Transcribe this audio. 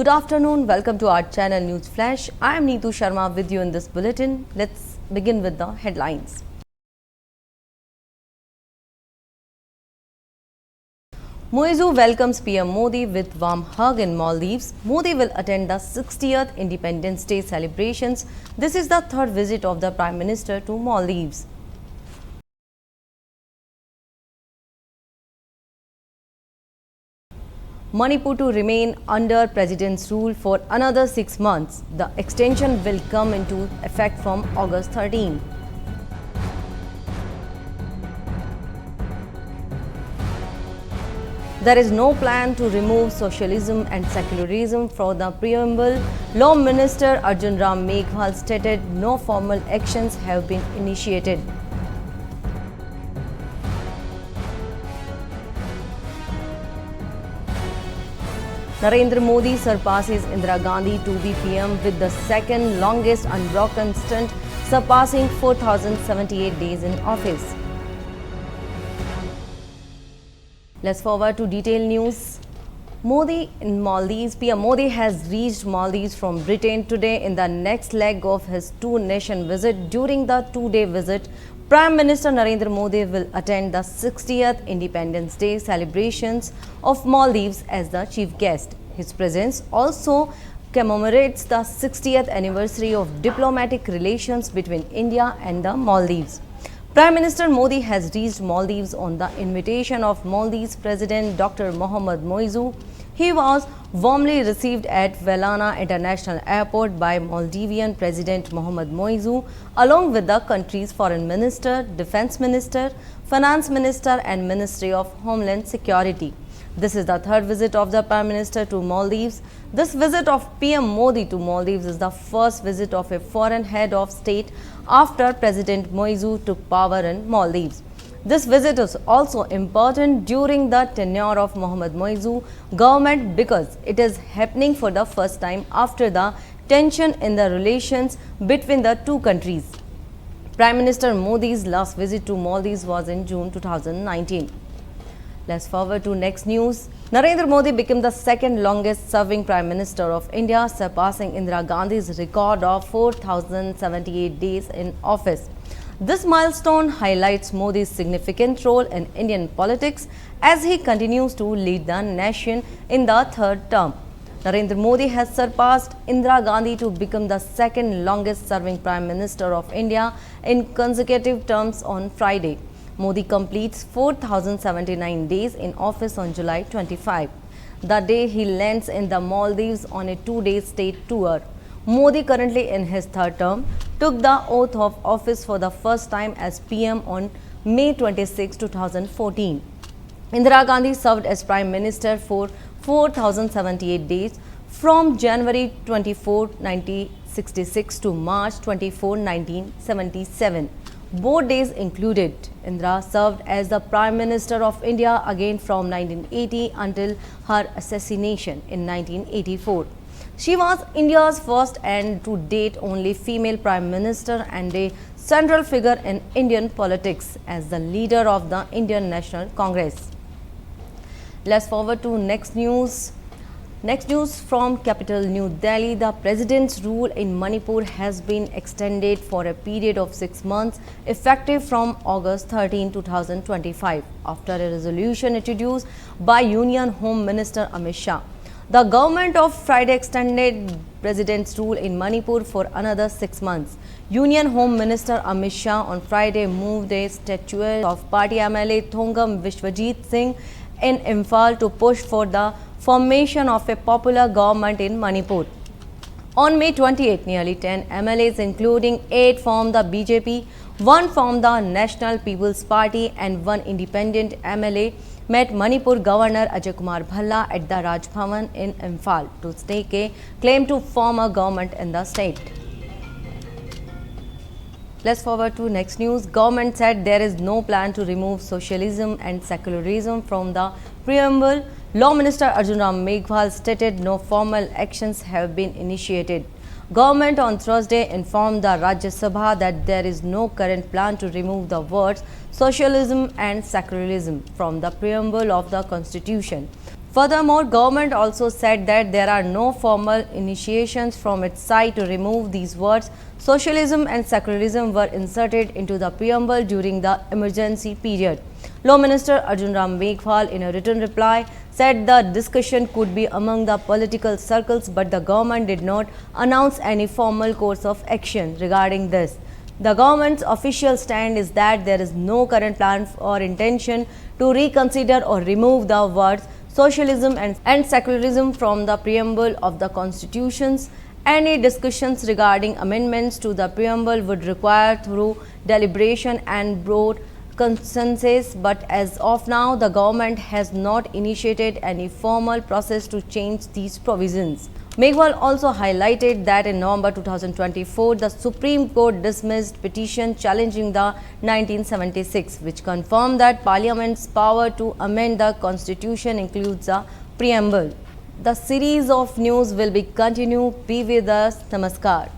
Good afternoon. Welcome to our channel News Flash. I am Neetu Sharma with you in this bulletin. Let's begin with the headlines. Moizu welcomes PM Modi with warm hug in Maldives. Modi will attend the 60th Independence Day celebrations. This is the third visit of the Prime Minister to Maldives. Manipur to remain under President's rule for another 6 months. The extension will come into effect from August 13. There is no plan to remove socialism and secularism from the preamble. Law Minister Arjun Ram Meghwal stated no formal actions have been initiated. Narendra Modi surpasses Indira Gandhi to be PM with the second longest unbroken stint, surpassing 4,078 days in office. Let's forward to detailed news. Modi in Maldives. PM Modi has reached Maldives from Britain today in the next leg of his two-nation visit. During the two-day visit, Prime Minister Narendra Modi will attend the 60th Independence Day celebrations of Maldives as the chief guest. His presence also commemorates the 60th anniversary of diplomatic relations between India and the Maldives. Prime Minister Modi has reached Maldives on the invitation of Maldives President Dr. Mohamed Moizu. He was warmly received at Velana International Airport by Maldivian President Mohamed Moizu, along with the country's Foreign Minister, Defense Minister, Finance Minister and Ministry of Homeland Security. This is the third visit of the Prime Minister to Maldives. This visit of PM Modi to Maldives is the first visit of a foreign head of state after President Moizu took power in Maldives. This visit is also important during the tenure of Mohamed Moizu government because it is happening for the first time after the tension in the relations between the two countries. Prime Minister Modi's last visit to Maldives was in June 2019. Let's forward to next news. Narendra Modi became the second longest serving Prime Minister of India, surpassing Indira Gandhi's record of 4,078 days in office. This milestone highlights Modi's significant role in Indian politics as he continues to lead the nation in the third term. Narendra Modi has surpassed Indira Gandhi to become the second longest serving Prime Minister of India in consecutive terms on Friday. Modi completes 4,079 days in office on July 25, the day he lands in the Maldives on a two-day state tour. Modi, currently in his third term, took the oath of office for the first time as PM on May 26, 2014. Indira Gandhi served as Prime Minister for 4,078 days from January 24, 1966 to March 24, 1977. Both days included. Indira served as the Prime Minister of India again from 1980 until her assassination in 1984. She was India's first and to date only female Prime Minister and a central figure in Indian politics as the leader of the Indian National Congress. Let's forward to next news. Next news from capital New Delhi. The President's rule in Manipur has been extended for a period of 6 months, effective from August 13, 2025, after a resolution introduced by Union Home Minister Amit Shah. The government of Friday extended President's rule in Manipur for another 6 months. Union Home Minister Amit Shah on Friday moved a statue of party MLA Thongam Vishwajit Singh in Imphal to push for the formation of a popular government in Manipur. On May 28, nearly 10 MLAs, including 8 from the BJP, 1 from the National People's Party and 1 independent MLA, met Manipur Governor Ajay Kumar Bhalla at the Raj Bhavan in Imphal to stake a claim to form a government in the state. Let's forward to next news. Government said there is no plan to remove socialism and secularism from the preamble. Law Minister Arjun Ram Meghwal stated no formal actions have been initiated. Government on Thursday informed the Rajya Sabha that there is no current plan to remove the words socialism and secularism from the preamble of the Constitution. Furthermore, government also said that there are no formal initiations from its side to remove these words. Socialism and secularism were inserted into the preamble during the emergency period. Law Minister Arjun Ram Meghwal, in a written reply, said the discussion could be among the political circles, but the government did not announce any formal course of action regarding this. The government's official stand is that there is no current plan or intention to reconsider or remove the words socialism and secularism from the preamble of the constitutions. Any discussions regarding amendments to the preamble would require through deliberation and broad consensus, but as of now, the government has not initiated any formal process to change these provisions. Meghwal also highlighted that in November 2024, the Supreme Court dismissed petition challenging the 1976, which confirmed that Parliament's power to amend the Constitution includes a preamble. The series of news will be continued. Be with us. Namaskar.